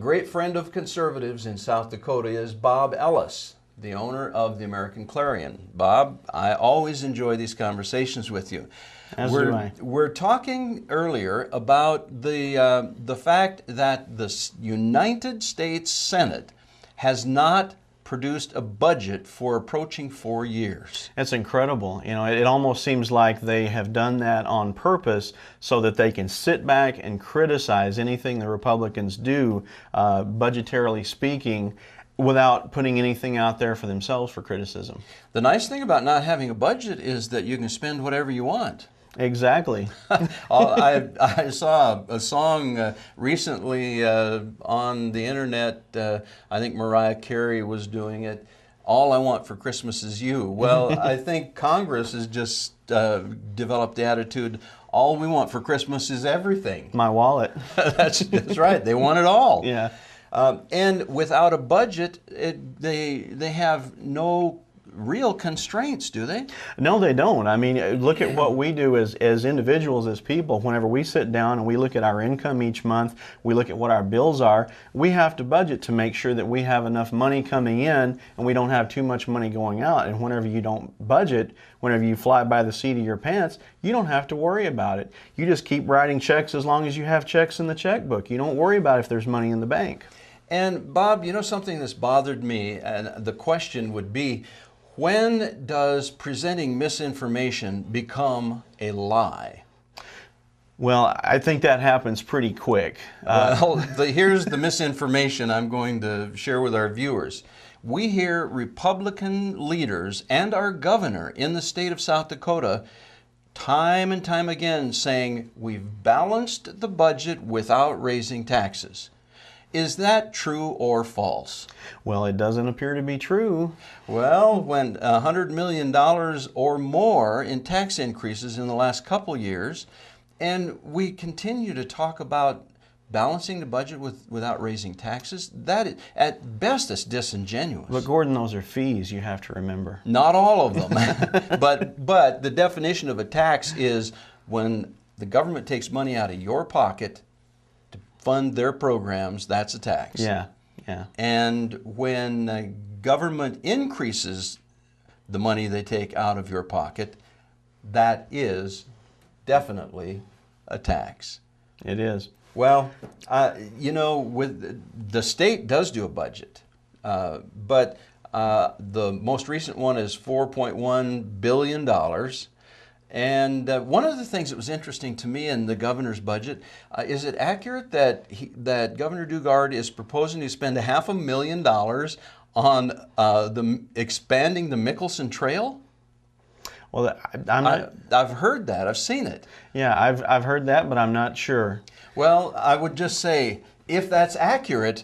great friend of conservatives in South Dakota is Bob Ellis, the owner of the American Clarion. Bob, I always enjoy these conversations with you. As do I. We're talking earlier about the fact that the United States Senate has not produced a budget for approaching 4 years. It's incredible. You know, it almost seems like they have done that on purpose so that they can sit back and criticize anything the Republicans do, budgetarily speaking, without putting anything out there for themselves for criticism. The nice thing about not having a budget is that you can spend whatever you want. Exactly. I saw a song recently on the internet. I think Mariah Carey was doing it. All I want for Christmas is you. Well, I think Congress has just developed the attitude, all we want for Christmas is everything. My wallet. That's right. They want it all. Yeah. And without a budget, they have no real constraints, do they? No, they don't. I mean, look at what we do as individuals, as people. Whenever we sit down and we look at our income each month, we look at what our bills are, we have to budget to make sure that we have enough money coming in and we don't have too much money going out. And whenever you don't budget, whenever you fly by the seat of your pants, you don't have to worry about it. You just keep writing checks as long as you have checks in the checkbook. You don't worry about if there's money in the bank. And Bob, you know something that's bothered me, and the question would be, when does presenting misinformation become a lie? Well, I think that happens pretty quick. Here's the misinformation I'm going to share with our viewers. We hear Republican leaders and our governor in the state of South Dakota time and time again saying we've balanced the budget without raising taxes. Is that true or false? Well, it doesn't appear to be true. Well, when $100 million or more in tax increases in the last couple years, and we continue to talk about balancing the budget without raising taxes, that is, at best, it's disingenuous. But Gordon, those are fees, you have to remember. Not all of them. but the definition of a tax is when the government takes money out of your pocket to fund their programs, that's a tax. Yeah, yeah. And when government increases the money they take out of your pocket, that is definitely a tax. It is. Well, you know, with the state does do a budget, but the most recent one is $4.1 billion. And one of the things that was interesting to me in the governor's budget, is it accurate that that Governor Daugaard is proposing to spend $500,000 on expanding the Mickelson Trail? Well, I'm not. I've heard that. I've seen it. Yeah, I've heard that, but I'm not sure. Well, I would just say, if that's accurate,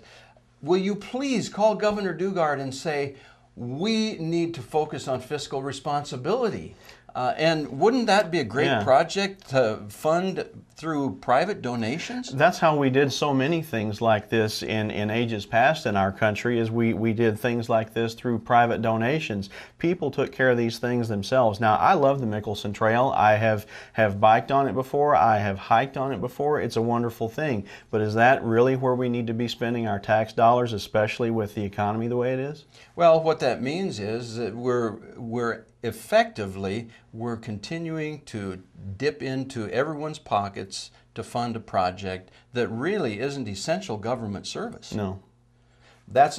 will you please call Governor Daugaard and say, we need to focus on fiscal responsibility? And wouldn't that be a great project to fund through private donations? That's how we did so many things like this in ages past in our country, is we did things like this through private donations. People took care of these things themselves. Now, I love the Mickelson Trail. I have biked on it before. I have hiked on it before. It's a wonderful thing. But is that really where we need to be spending our tax dollars, especially with the economy the way it is? Well, what that means is that we're continuing to dip into everyone's pockets to fund a project that really isn't essential government service. No. That's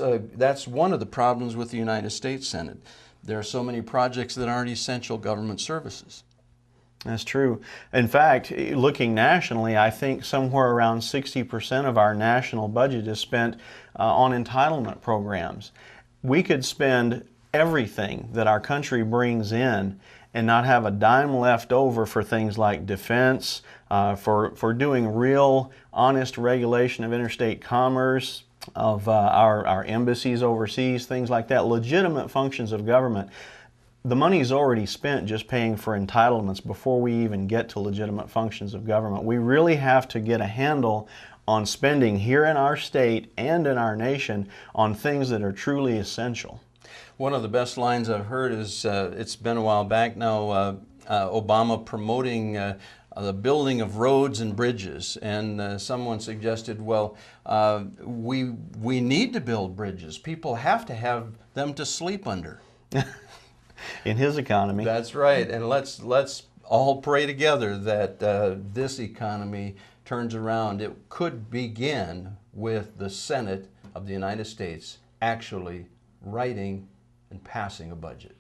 one of the problems with the United States Senate. There are so many projects that aren't essential government services. That's true. In fact, looking nationally, I think somewhere around 60% of our national budget is spent on entitlement programs. We could spend everything that our country brings in and not have a dime left over for things like defense, for doing real, honest regulation of interstate commerce, of our embassies overseas, things like that, legitimate functions of government. The money is already spent just paying for entitlements before we even get to legitimate functions of government. We really have to get a handle on spending here in our state and in our nation on things that are truly essential. One of the best lines I've heard is, it's been a while back now, Obama promoting the building of roads and bridges. And someone suggested, well, we need to build bridges. People have to have them to sleep under. In his economy. That's right. And let's all pray together that this economy turns around. It could begin with the Senate of the United States actually writing and passing a budget.